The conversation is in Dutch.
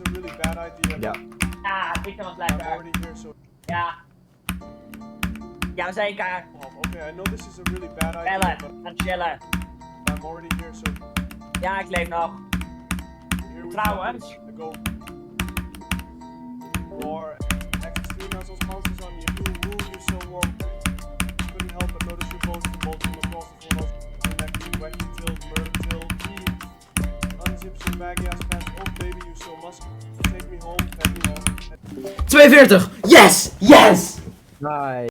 is a really bad idea. Ja. Ja, ik vind het I'm lekker. already here, so Ja. Ja, zeker. okay, I know this is a really bad idea, Bellen, but gaan chillen. I'm already here, so Ja, ik leef nog. here we Trouwens. go. War extreme as monsters on you. You so warm. Couldn't help but notice your bones from bolting across the floor. Connected, wacky tilt, murder tilt, unzips your baggy ass pants. Oh baby, you so musk. Take me home, take me home. 42! Yes! Yes! Nice.